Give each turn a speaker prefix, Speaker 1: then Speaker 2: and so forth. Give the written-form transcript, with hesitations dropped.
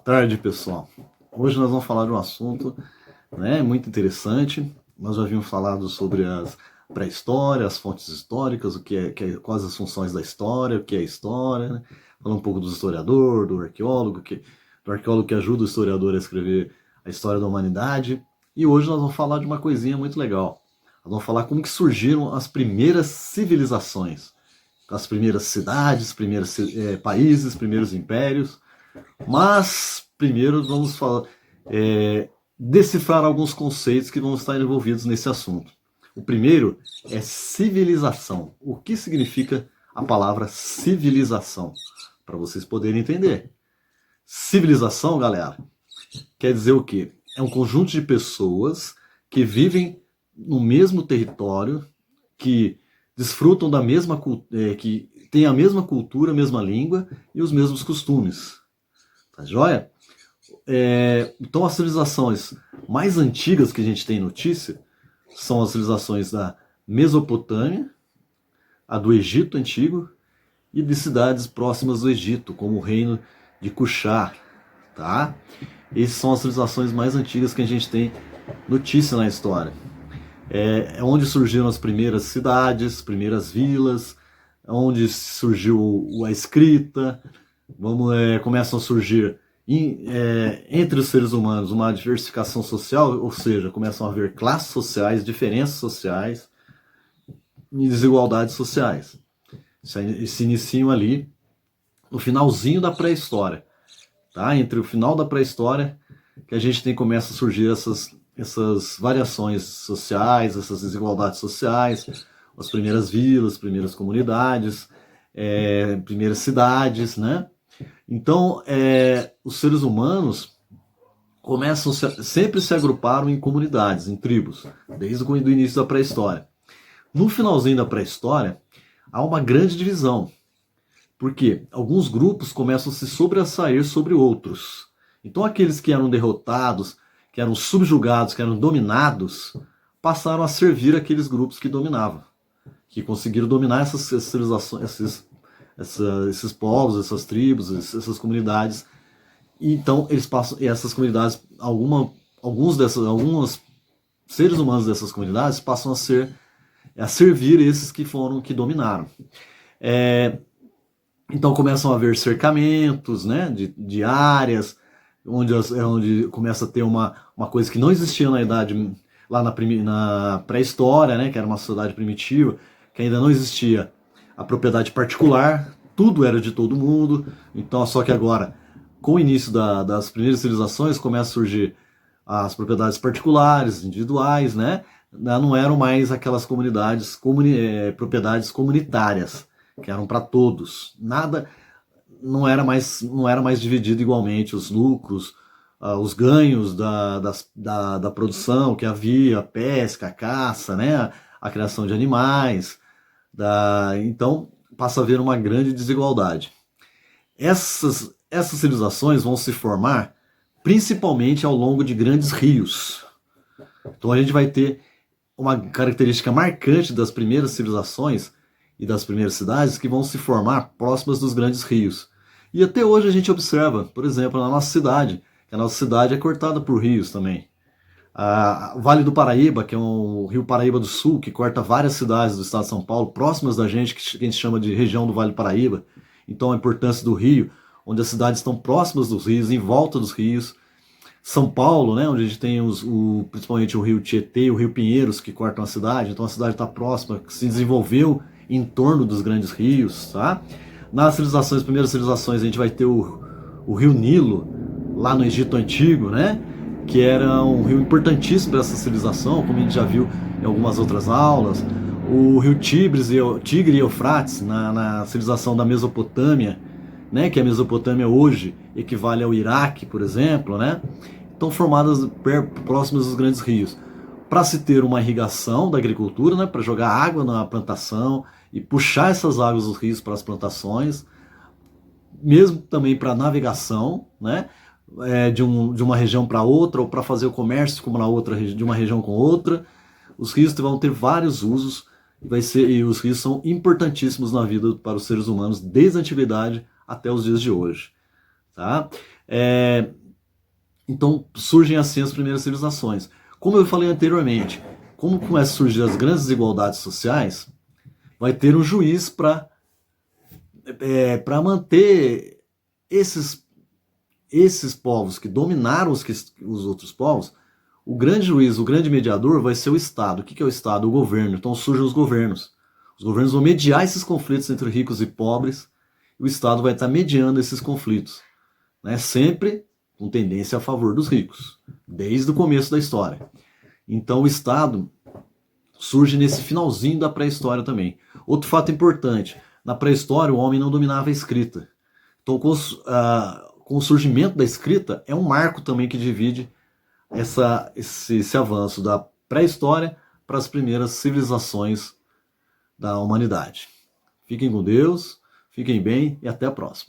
Speaker 1: tarde, pessoal. Hoje nós vamos falar de um assunto, né, muito interessante. Nós já havíamos falado sobre as pré-história, as fontes históricas, quais as funções da história, o que é história, né? Falar um pouco do historiador, do arqueólogo que ajuda o historiador a escrever a história da humanidade. E hoje nós vamos falar de uma coisinha muito legal. Nós vamos falar como que surgiram as primeiras civilizações, as primeiras cidades, primeiros países, primeiros impérios. Mas primeiro vamos falar, decifrar alguns conceitos que vão estar envolvidos nesse assunto. O primeiro é civilização. O que significa a palavra civilização? Para vocês poderem entender. Civilização, galera, quer dizer o quê? É um conjunto de pessoas que vivem no mesmo território, que desfrutam da mesma, que têm a mesma cultura, a mesma língua e os mesmos costumes. Tá joia? Então as civilizações mais antigas que a gente tem notícia são as civilizações da Mesopotâmia, a do Egito Antigo e de cidades próximas do Egito, como o reino de Cuxá. Tá? Essas são as civilizações mais antigas que a gente tem notícia na história. É onde surgiram as primeiras cidades, primeiras vilas, onde surgiu a escrita. Começam a surgir entre os seres humanos uma diversificação social, ou seja, começam a haver classes sociais, diferenças sociais e desigualdades sociais. Se iniciam ali no finalzinho da pré-história. Tá? Entre o final da pré-história que a gente começa a surgir essas variações sociais, essas desigualdades sociais, as primeiras vilas, primeiras comunidades, primeiras cidades, né? Então, os seres humanos começam sempre se agruparam em comunidades, em tribos, desde o início da pré-história. No finalzinho da pré-história, há uma grande divisão, porque alguns grupos começam a se sobressair sobre outros. Então, aqueles que eram derrotados, que eram subjugados, que eram dominados, passaram a servir aqueles grupos que dominavam, que conseguiram dominar essas civilizações, esses povos, essas tribos, essas comunidades. E então eles passam, e essas comunidades, alguns seres humanos dessas comunidades passam a servir esses que dominaram. Então começam a haver cercamentos, né, de áreas, onde começa a ter uma coisa que não existia na idade, lá na pré-história, né, que era uma sociedade primitiva, que ainda não existia a propriedade particular, tudo era de todo mundo. Então, só que agora, com o início das primeiras civilizações, começam a surgir as propriedades particulares, individuais, né? Não eram mais aquelas propriedades comunitárias, que eram para todos. Nada, não era mais dividido igualmente os lucros, os ganhos da produção que havia, a pesca, a caça, né? A criação de animais. Então passa a haver uma grande desigualdade. Essas civilizações vão se formar principalmente ao longo de grandes rios. Então a gente vai ter uma característica marcante das primeiras civilizações e das primeiras cidades que vão se formar próximas dos grandes rios. E até hoje a gente observa, por exemplo, na nossa cidade, que a nossa cidade é cortada por rios também. O Vale do Paraíba, que é o Rio Paraíba do Sul, que corta várias cidades do estado de São Paulo, próximas da gente, que a gente chama de região do Vale do Paraíba. Então a importância do rio, onde as cidades estão próximas dos rios, em volta dos rios. São Paulo, né, onde a gente tem principalmente o Rio Tietê e o Rio Pinheiros, que cortam a cidade. Então a cidade está próxima, que se desenvolveu em torno dos grandes rios. Tá? Nas primeiras civilizações, a gente vai ter o Rio Nilo, lá no Egito Antigo, né? Que era um rio importantíssimo para essa civilização, como a gente já viu em algumas outras aulas. O rio Tigre e Eufrates, na civilização da Mesopotâmia, né, que a Mesopotâmia hoje equivale ao Iraque, por exemplo, né, estão formadas próximas dos grandes rios. Para se ter uma irrigação da agricultura, né, para jogar água na plantação e puxar essas águas dos rios para as plantações, mesmo também para navegação, né, de uma região para outra, ou para fazer o comércio de uma região com outra. Os rios vão ter vários usos e os rios são importantíssimos na vida para os seres humanos desde a antiguidade até os dias de hoje. Tá? Então surgem assim as primeiras civilizações. Como eu falei anteriormente, como começam a surgir as grandes desigualdades sociais, vai ter um juiz para manter esses povos que dominaram os outros povos. O grande juiz, o grande mediador vai ser o Estado. O que é o Estado? O governo. Então surgem os governos. Os governos vão mediar esses conflitos entre ricos e pobres, e o Estado vai estar mediando esses conflitos, né? Sempre com tendência a favor dos ricos, desde o começo da história. Então o Estado surge nesse finalzinho da pré-história também. Outro fato importante, na pré-história o homem não dominava a escrita. Então com o surgimento da escrita, é um marco também que divide esse avanço da pré-história para as primeiras civilizações da humanidade. Fiquem com Deus, fiquem bem e até a próxima.